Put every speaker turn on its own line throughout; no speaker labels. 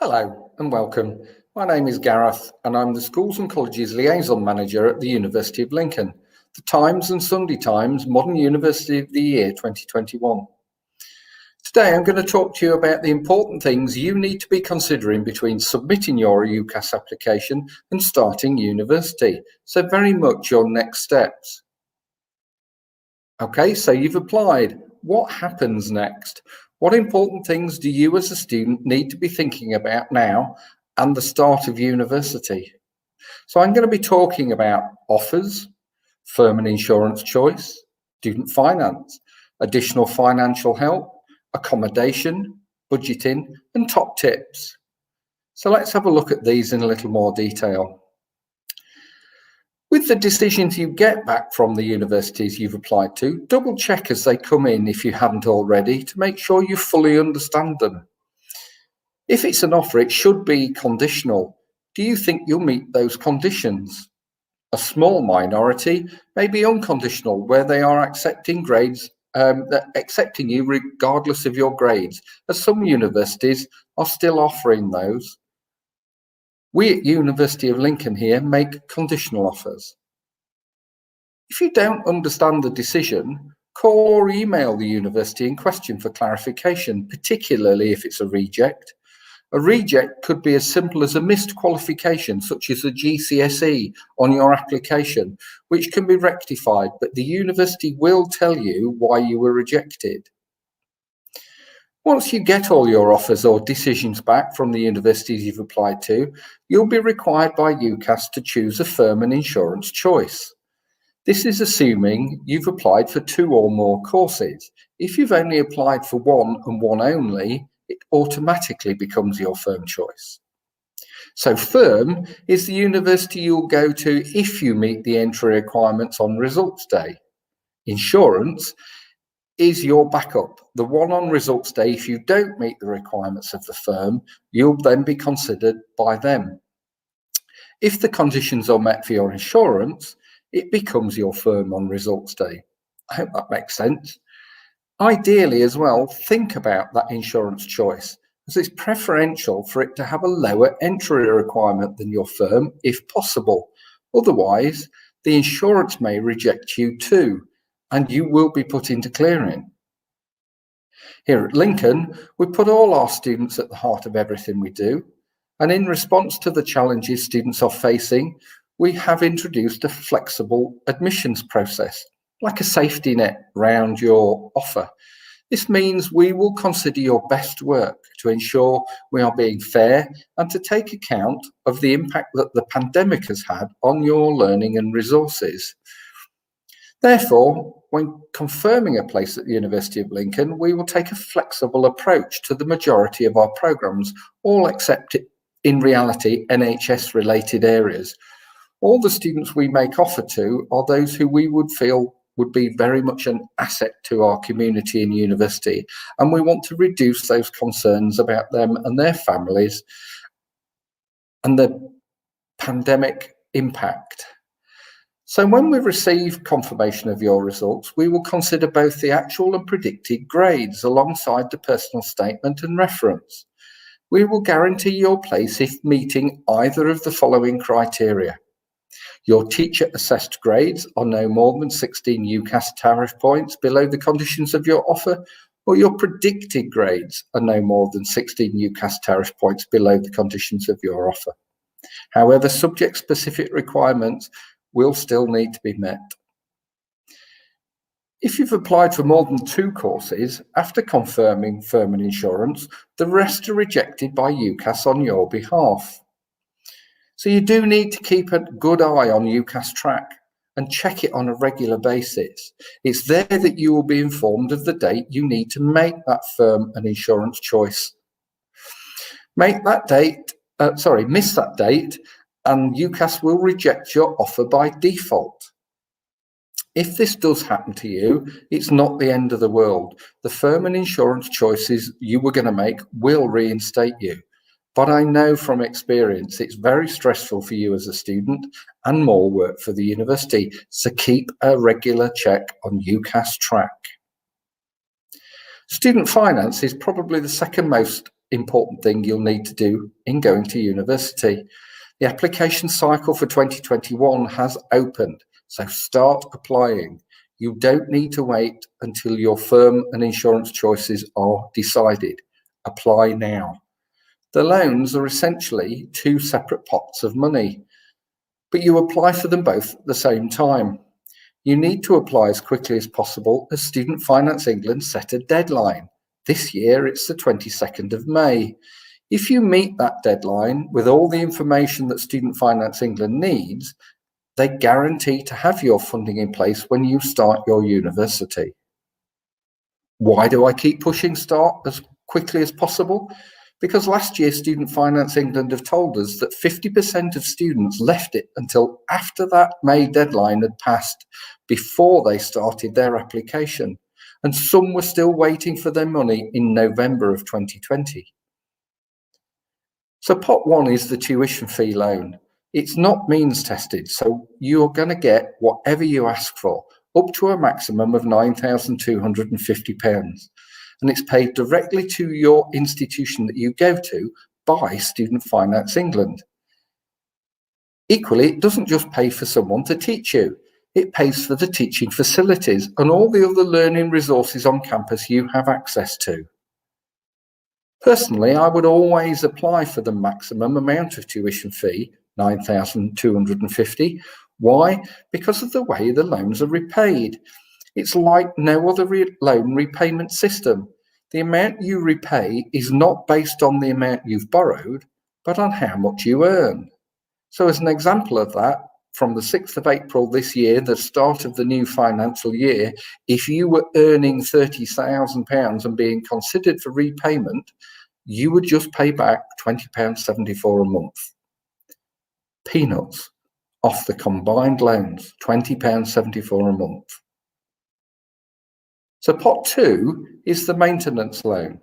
Hello and welcome. My name is Gareth and I'm the Schools and Colleges Liaison Manager at the University of Lincoln, the Times and Sunday Times Modern University of the Year 2021. Today I'm going to talk to you about the important things you need to be considering between submitting your UCAS application and starting university. So very much your next steps. Okay, so you've applied. What happens next? What important things do you as a student need to be thinking about now and the start of university? So I'm going to be talking about offers, firm and insurance choice, student finance, additional financial help, accommodation, budgeting, and top tips. So let's have a look at these in a little more detail. With the decisions you get back from the universities you've applied to, double check as they come in if you haven't already to make sure you fully understand them. If it's an offer, it should be conditional. Do you think you'll meet those conditions? A small minority may be unconditional, where they are accepting grades, accepting you regardless of your grades, as some universities are still offering those. We at University of Lincoln here make conditional offers. If you don't understand the decision, call or email the university in question for clarification, particularly if it's a reject. A reject could be as simple as a missed qualification, such as a GCSE on your application, which can be rectified, but the university will tell you why you were rejected. Once you get all your offers or decisions back from the universities you've applied to, you'll be required by UCAS to choose a firm and insurance choice. This is assuming you've applied for 2 or more courses. If you've only applied for 1 and 1 only, it automatically becomes your firm choice. So firm is the university you'll go to if you meet the entry requirements on results day. Insurance is your backup, the one on results day. If you don't meet the requirements of the firm, you'll then be considered by them. If the conditions are met for your insurance, it becomes your firm on results day. I hope that makes sense. Ideally as well, think about that insurance choice, as it's preferential for it to have a lower entry requirement than your firm if possible. Otherwise, the insurance may reject you too, and you will be put into clearing. Here at Lincoln, we put all our students at the heart of everything we do, and in response to the challenges students are facing, we have introduced a flexible admissions process, like a safety net round your offer. This means we will consider your best work to ensure we are being fair and to take account of the impact that the pandemic has had on your learning and resources. Therefore, when confirming a place at the University of Lincoln, we will take a flexible approach to the majority of our programmes, all except in reality NHS-related areas. All the students we make offer to are those who we would feel would be very much an asset to our community and university, and we want to reduce those concerns about them and their families and the pandemic impact. So when we receive confirmation of your results, we will consider both the actual and predicted grades alongside the personal statement and reference. We will guarantee your place if meeting either of the following criteria. Your teacher assessed grades are no more than 16 UCAS tariff points below the conditions of your offer, or your predicted grades are no more than 16 UCAS tariff points below the conditions of your offer. However, subject-specific requirements will still need to be met. If you've applied for more than 2 courses, after confirming firm and insurance, the rest are rejected by UCAS on your behalf. So you do need to keep a good eye on UCAS Track and check it on a regular basis. It's there that you will be informed of the date you need to make that firm and insurance choice. Miss that date, and UCAS will reject your offer by default. If this does happen to you, it's not the end of the world. The firm and insurance choices you were going to make will reinstate you. But I know from experience it's very stressful for you as a student and more work for the university. So keep a regular check on UCAS Track. Student finance is probably the second most important thing you'll need to do in going to university. The application cycle for 2021 has opened, so start applying. You don't need to wait until your firm and insurance choices are decided. Apply now. The loans are essentially two separate pots of money, but you apply for them both at the same time. You need to apply as quickly as possible as Student Finance England set a deadline. This year it's the 22nd of May. If you meet that deadline with all the information that Student Finance England needs, they guarantee to have your funding in place when you start your university. Why do I keep pushing start as quickly as possible? Because last year Student Finance England have told us that 50% of students left it until after that May deadline had passed before they started their application, and some were still waiting for their money in November of 2020. So pot one is the tuition fee loan. It's not means tested, so you're going to get whatever you ask for, up to a maximum of £9,250. And it's paid directly to your institution that you go to by Student Finance England. Equally, it doesn't just pay for someone to teach you. It pays for the teaching facilities and all the other learning resources on campus you have access to. Personally, I would always apply for the maximum amount of tuition fee, £9,250. Why? Because of the way the loans are repaid. It's like no other loan repayment system. The amount you repay is not based on the amount you've borrowed, but on how much you earn. So as an example of that, from the 6th of April this year, the start of the new financial year, if you were earning £30,000 and being considered for repayment, you would just pay back £20.74 a month. Peanuts off the combined loans, £20.74 a month. So pot two is the maintenance loan,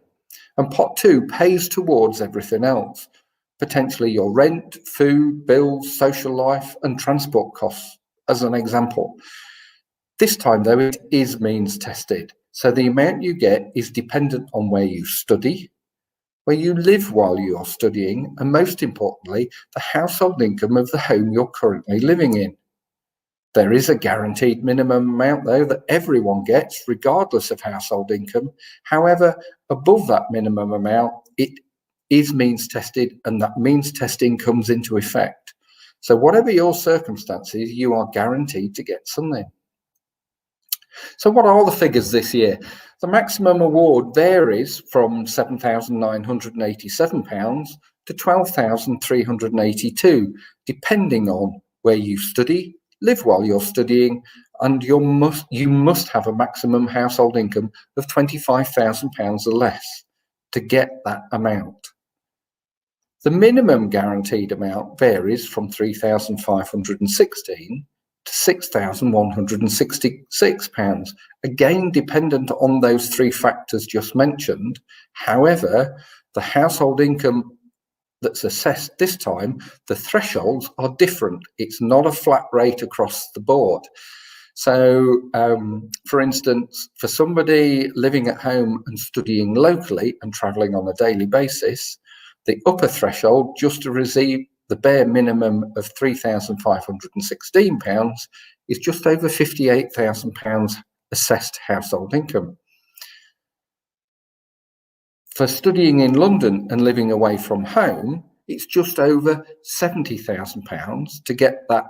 and pot two pays towards everything else, potentially your rent, food, bills, social life, and transport costs, as an example. This time, though, it is means tested, so the amount you get is dependent on where you study, where you live while you're studying, and most importantly, the household income of the home you're currently living in. There is a guaranteed minimum amount, though, that everyone gets, regardless of household income. However, above that minimum amount, it is means tested, and that means testing comes into effect. So whatever your circumstances, you are guaranteed to get something. So what are the figures this year? The maximum award varies from £7,987 to £12,382, depending on where you study, live while you're studying, and you must have a maximum household income of £25,000 or less to get that amount. The minimum guaranteed amount varies from £3,516 to £6,166, again dependent on those three factors just mentioned. However, the household income that's assessed this time, the thresholds are different. It's not a flat rate across the board. So, for instance, for somebody living at home and studying locally and travelling on a daily basis, the upper threshold, just to receive the bare minimum of £3,516, is just over £58,000 assessed household income. For studying in London and living away from home, it's just over £70,000 to get that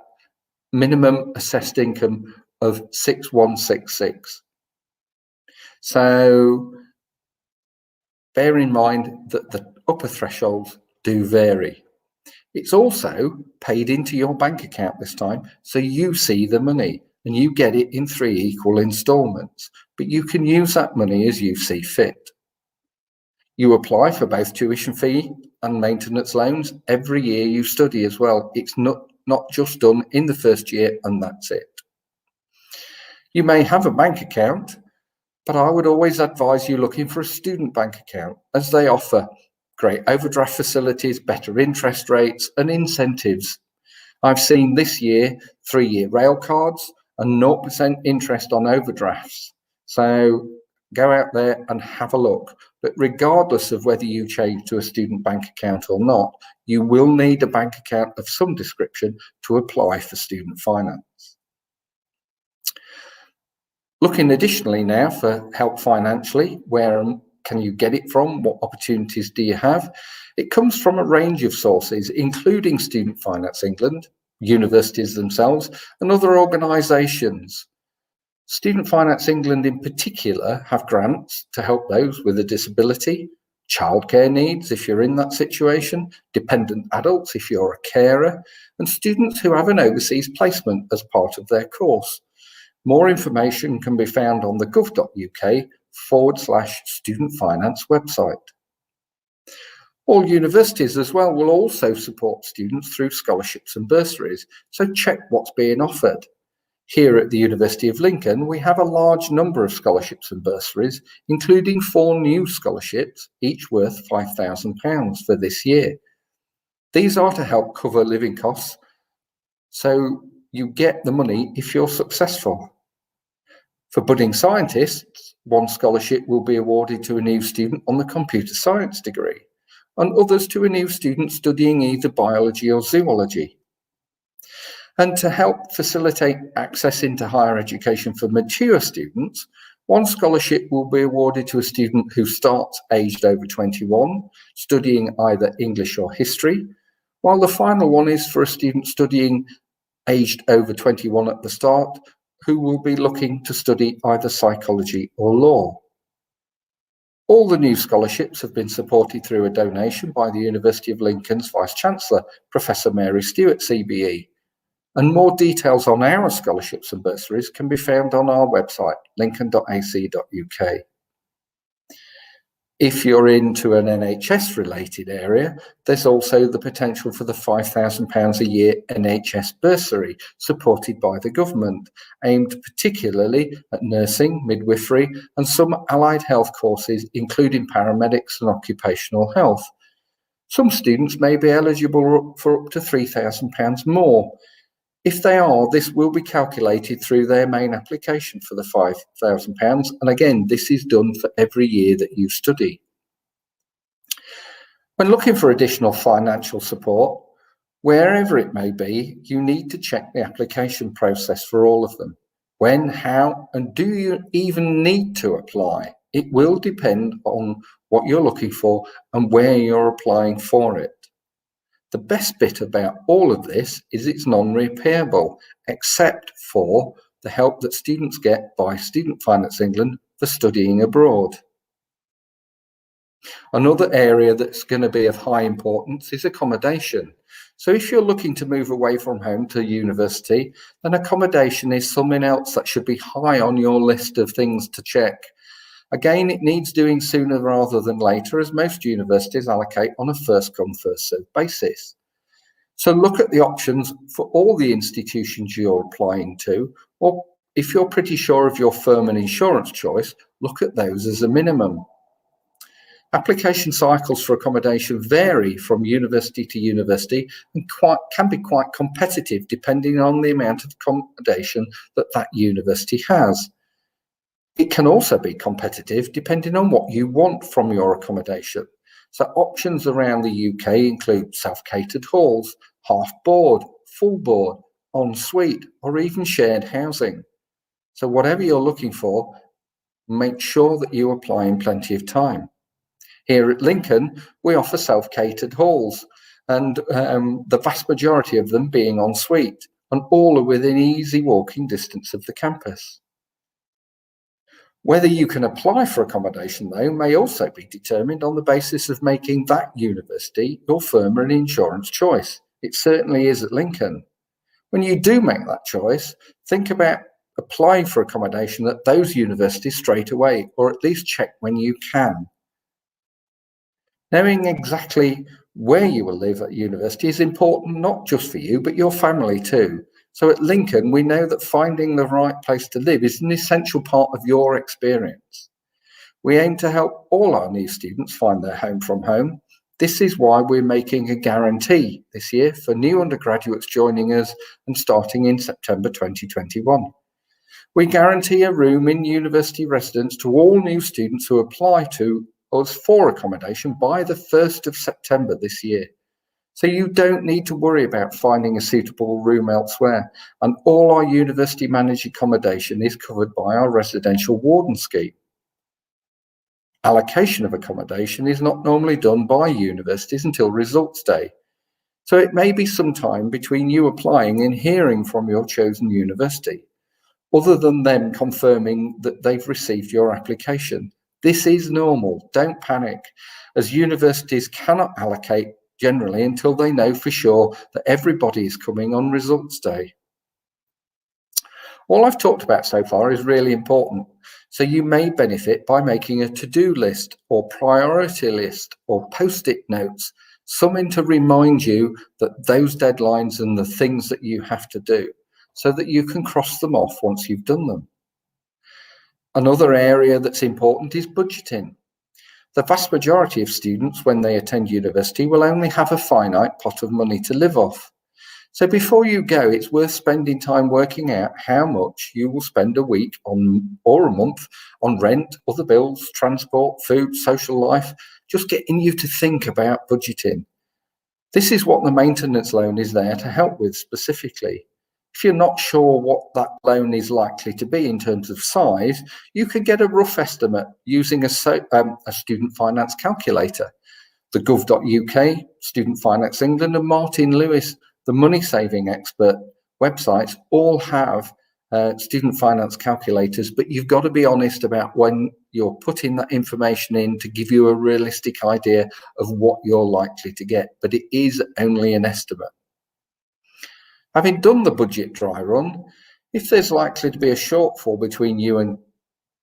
minimum assessed income of 6,166. So bear in mind that the upper thresholds do vary. It's also paid into your bank account this time, so you see the money and you get it in 3 equal instalments, but you can use that money as you see fit. You apply for both tuition fee and maintenance loans every year you study as well. It's not just done in the first year and that's it. You may have a bank account, but I would always advise you looking for a student bank account, as they offer great overdraft facilities, better interest rates and incentives. I've seen this year 3-year rail cards and 0% interest on overdrafts. So go out there and have a look. But regardless of whether you change to a student bank account or not, you will need a bank account of some description to apply for student finance. Looking additionally now for help financially, where can you get it from? What opportunities do you have? It comes from a range of sources, including Student Finance England, universities themselves, and other organisations. Student Finance England in particular have grants to help those with a disability, childcare needs if you're in that situation, dependent adults if you're a carer, and students who have an overseas placement as part of their course. More information can be found on the gov.uk/student finance website. All universities as well will also support students through scholarships and bursaries, so check what's being offered. Here at the University of Lincoln, we have a large number of scholarships and bursaries, including 4 new scholarships, each worth £5,000 for this year. These are to help cover living costs, so you get the money if you're successful. For budding scientists, 1 scholarship will be awarded to a new student on the computer science degree, and others to a new student studying either biology or zoology. And to help facilitate access into higher education for mature students, 1 scholarship will be awarded to a student who starts aged over 21, studying either English or history, while the final one is for a student studying aged over 21 at the start, who will be looking to study either psychology or law. All the new scholarships have been supported through a donation by the University of Lincoln's Vice-Chancellor, Professor Mary Stewart CBE, and more details on our scholarships and bursaries can be found on our website, lincoln.ac.uk. If you're into an NHS-related area, there's also the potential for the £5,000 a year NHS bursary supported by the government, aimed particularly at nursing, midwifery, and some allied health courses, including paramedics and occupational health. Some students may be eligible for up to £3,000 more. If they are, this will be calculated through their main application for the £5,000. And again, this is done for every year that you study. When looking for additional financial support, wherever it may be, you need to check the application process for all of them. When, how, and do you even need to apply? It will depend on what you're looking for and where you're applying for it. The best bit about all of this is it's non-repayable, except for the help that students get by Student Finance England for studying abroad. Another area that's going to be of high importance is accommodation. So if you're looking to move away from home to university, then accommodation is something else that should be high on your list of things to check. Again, it needs doing sooner rather than later, as most universities allocate on a first-come, first-served basis. So look at the options for all the institutions you're applying to, or if you're pretty sure of your firm and insurance choice, look at those as a minimum. Application cycles for accommodation vary from university to university and can be quite competitive depending on the amount of accommodation that university has. It can also be competitive depending on what you want from your accommodation. So options around the UK include self-catered halls, half-board, full board, en-suite, or even shared housing. So whatever you're looking for, make sure that you apply in plenty of time. Here at Lincoln, we offer self-catered halls, and the vast majority of them being en-suite, and all are within easy walking distance of the campus. Whether you can apply for accommodation, though, may also be determined on the basis of making that university your firm and insurance choice. It certainly is at Lincoln. When you do make that choice, think about applying for accommodation at those universities straight away, or at least check when you can. Knowing exactly where you will live at university is important not just for you, but your family too. So at Lincoln, we know that finding the right place to live is an essential part of your experience. We aim to help all our new students find their home from home. This is why we're making a guarantee this year for new undergraduates joining us and starting in September 2021. We guarantee a room in university residence to all new students who apply to us for accommodation by the 1st of September this year. So you don't need to worry about finding a suitable room elsewhere, and all our university managed accommodation is covered by our residential warden scheme. Allocation of accommodation is not normally done by universities until results day, so it may be some time between you applying and hearing from your chosen university, other than them confirming that they've received your application. This is normal, don't panic, as universities cannot allocate generally until they know for sure that everybody is coming on results day. All I've talked about so far is really important, so you may benefit by making a to-do list or priority list or post-it notes, something to remind you that those deadlines and the things that you have to do, so that you can cross them off once you've done them. Another area that's important is budgeting. The vast majority of students, when they attend university, will only have a finite pot of money to live off. So before you go, it's worth spending time working out how much you will spend a week on or a month on rent, other bills, transport, food, social life, just getting you to think about budgeting. This is what the maintenance loan is there to help with specifically. If you're not sure what that loan is likely to be in terms of size, you can get a rough estimate using a student finance calculator. The gov.uk, Student Finance England, and Martin Lewis, the money saving expert websites, all have student finance calculators, but you've got to be honest about when you're putting that information in to give you a realistic idea of what you're likely to get, but it is only an estimate. Having done the budget dry run, if there's likely to be a shortfall between you and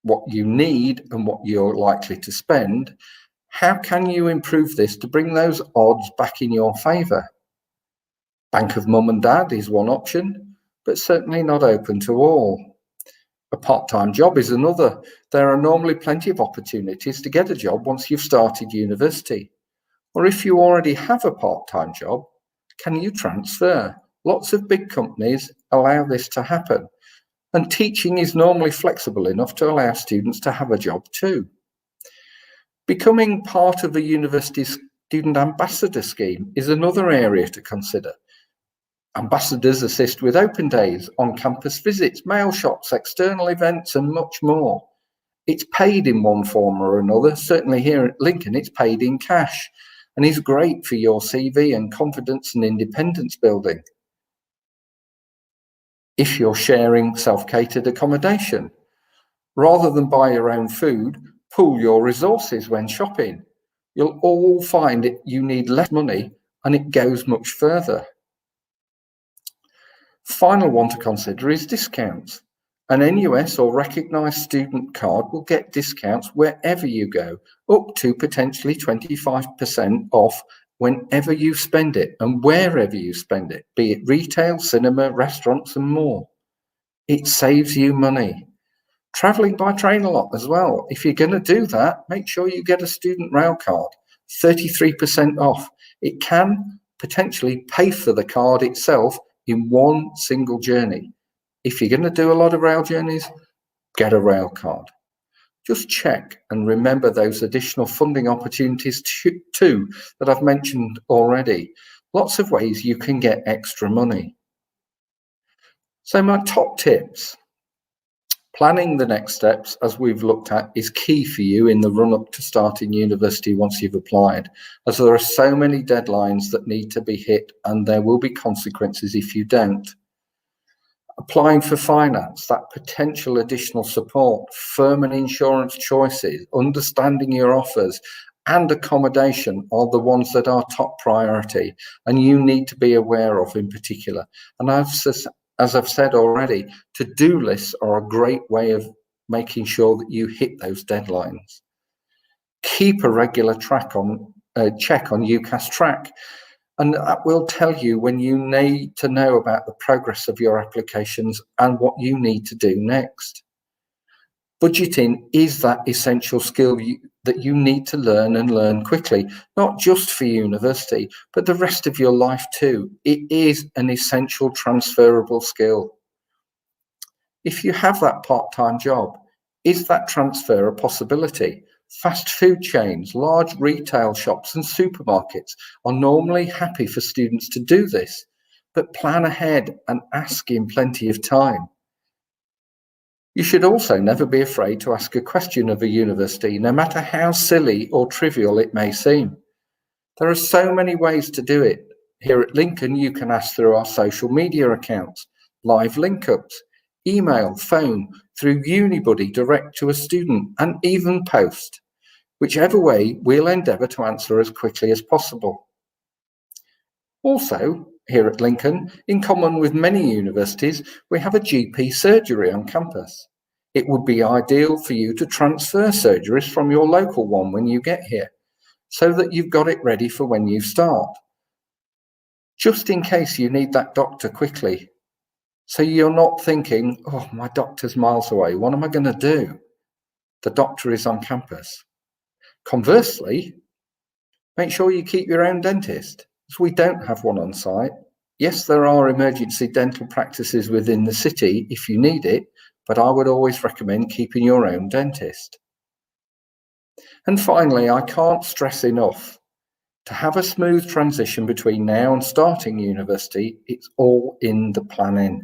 what you need and what you're likely to spend, how can you improve this to bring those odds back in your favour? Bank of mum and dad is one option, but certainly not open to all. A part-time job is another. There are normally plenty of opportunities to get a job once you've started university. Or if you already have a part-time job, can you transfer? Lots of big companies allow this to happen, and teaching is normally flexible enough to allow students to have a job too. Becoming part of a university's student ambassador scheme is another area to consider. Ambassadors assist with open days, on-campus visits, mail shots, external events, and much more. It's paid in one form or another. Certainly here at Lincoln, it's paid in cash, and is great for your CV and confidence and independence building. If you're sharing self-catered accommodation, rather than buy your own food, pool your resources when shopping. You'll all find it you need less money and it goes much further. Final one to consider is discounts. An NUS or recognised student card will get discounts wherever you go, up to potentially 25% off whenever you spend it and wherever you spend it, be it retail, cinema, restaurants and more. It saves you money. Travelling by train a lot as well. If you're going to do that, make sure you get a student rail card, 33% off. It can potentially pay for the card itself in one single journey. If you're going to do a lot of rail journeys, get a rail card. Just check and remember those additional funding opportunities too that I've mentioned already. Lots of ways you can get extra money. So my top tips. Planning the next steps, as we've looked at, is key for you in the run-up to starting university once you've applied, as there are so many deadlines that need to be hit and there will be consequences if you don't. Applying for finance, that potential additional support, firm and insurance choices, understanding your offers, and accommodation are the ones that are top priority and you need to be aware of in particular. And as I've said already, to-do lists are a great way of making sure that you hit those deadlines. Keep a regular check on UCAS Track, and that will tell you when you need to know about the progress of your applications and what you need to do next. Budgeting is that essential skill that you need to learn and learn quickly, not just for university, but the rest of your life too. It is an essential transferable skill. If you have that part-time job, is that transfer a possibility? Fast food chains, large retail shops and supermarkets are normally happy for students to do this, but plan ahead and ask in plenty of time. You should also never be afraid to ask a question of a university, no matter how silly or trivial it may seem. There are so many ways to do it. Here at Lincoln, you can ask through our social media accounts, live link-ups, email, phone, through Unibuddy direct to a student, and even post. Whichever way, we'll endeavour to answer as quickly as possible. Also, here at Lincoln, in common with many universities, we have a GP surgery on campus. It would be ideal for you to transfer surgeries from your local one when you get here, so that you've got it ready for when you start. Just in case you need that doctor quickly, so you're not thinking, oh, my doctor's miles away, what am I going to do? The doctor is on campus. Conversely, make sure you keep your own dentist, as we don't have one on site. Yes, there are emergency dental practices within the city if you need it, but I would always recommend keeping your own dentist. And finally, I can't stress enough, to have a smooth transition between now and starting university, it's all in the planning.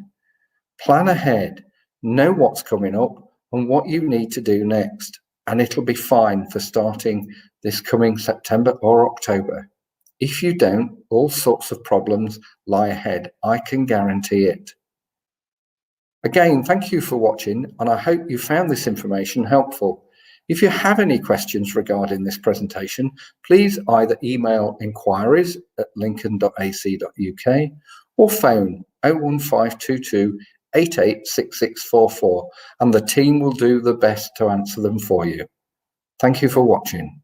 Plan ahead, know what's coming up and what you need to do next, and it'll be fine for starting this coming September or October. If you don't, all sorts of problems lie ahead, I can guarantee it. Again, thank you for watching, and I hope you found this information helpful. If you have any questions regarding this presentation, please either email inquiries@lincoln.ac.uk or phone 01522 886644, and the team will do the best to answer them for you. Thank you for watching.